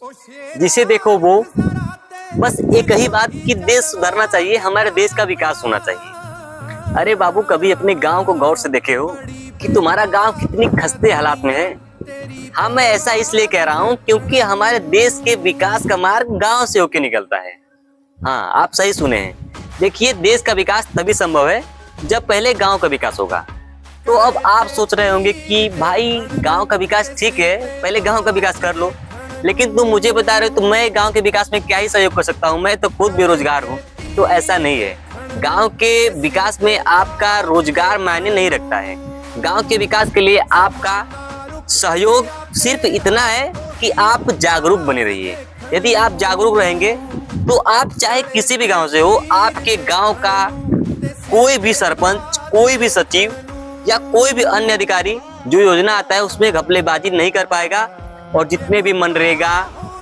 जिसे देखो वो, बस एक ही बात कि देश सुधरना चाहिए, हमारे देश का विकास होना चाहिए। अरे बाबू, कभी अपने गांव को गौर से देखे हो कि तुम्हारा गांव कितनी खस्ते हालात में है? हाँ, मैं ऐसा इसलिए कह रहा हूँ क्योंकि हमारे देश के विकास का मार्ग गांव से होकर निकलता है। हाँ, आप सही सुने हैं। देखिए, देश का विकास तभी संभव है जब पहले गांव का विकास होगा। तो अब आप सोच रहे होंगे कि भाई गांव का विकास ठीक है, पहले गांव का विकास कर लो, लेकिन तुम मुझे बता रहे हो तो मैं गांव के विकास में क्या ही सहयोग कर सकता हूं, मैं तो खुद बेरोजगार हूं। तो ऐसा नहीं है, गांव के विकास में आपका रोजगार मायने नहीं रखता है। गांव के विकास के लिए आपका सहयोग सिर्फ इतना है कि आप जागरूक बने रहिए। यदि आप जागरूक रहेंगे तो आप चाहे किसी भी गांव से हो, आपके गांव का कोई भी सरपंच, कोई भी सचिव या कोई भी अन्य अधिकारी जो योजना आता है उसमें घपलेबाजी नहीं कर पाएगा। और जितने भी मनरेगा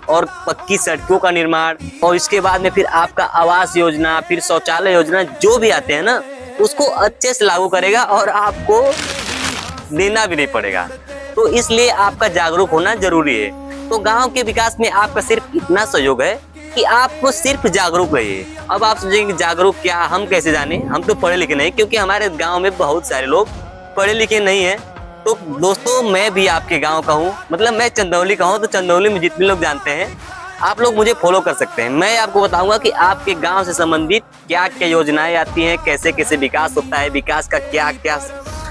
और पक्की सड़कों का निर्माण और इसके बाद में फिर आपका आवास योजना, फिर शौचालय योजना जो भी आते हैं ना, उसको अच्छे से लागू करेगा और आपको देना भी नहीं पड़ेगा। तो इसलिए आपका जागरूक होना जरूरी है। तो गांव के विकास में आपका सिर्फ इतना सहयोग है कि आप सिर्फ जागरूक रहिए। अब आप सोचेंगे जागरूक क्या, हम कैसे जाने, हम तो पढ़े लिखे नहीं, क्योंकि हमारे गांव में बहुत सारे लोग पढ़े लिखे नहीं हैं। तो दोस्तों, मैं भी आपके गांव का हूँ, मतलब मैं चंदौली का हूँ। तो चंदौली में जितने लोग जानते हैं, आप लोग मुझे फॉलो कर सकते हैं। मैं आपको बताऊंगा कि आपके गांव से संबंधित क्या क्या योजनाएं आती हैं, कैसे कैसे विकास होता है, विकास का क्या क्या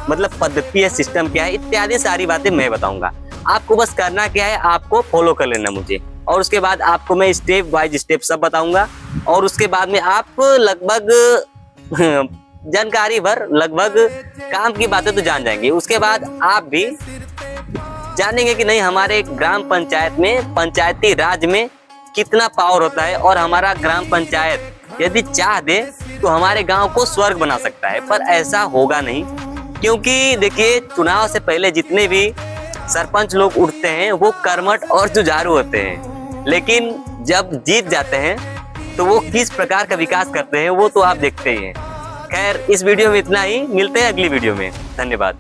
मतलब पद्धति है, सिस्टम क्या है, इत्यादि सारी बातें मैं बताऊंगा। आपको बस करना क्या है, आपको फॉलो कर लेना मुझे, और उसके बाद आपको मैं स्टेप बाय स्टेप सब बताऊंगा। और उसके बाद में आप लगभग जानकारी भर, लगभग काम की बातें तो जान जाएंगे। उसके बाद आप भी जानेंगे कि नहीं, हमारे ग्राम पंचायत में, पंचायती राज में कितना पावर होता है, और हमारा ग्राम पंचायत यदि चाह दे तो हमारे गांव को स्वर्ग बना सकता है। पर ऐसा होगा नहीं, क्योंकि देखिए, चुनाव से पहले जितने भी सरपंच लोग उठते हैं वो कर्मठ और जुझारू होते हैं, लेकिन जब जीत जाते हैं तो वो किस प्रकार का विकास करते हैं वो तो आप देखते ही हैं। खैर, इस वीडियो में इतना ही, मिलते हैं अगली वीडियो में। धन्यवाद।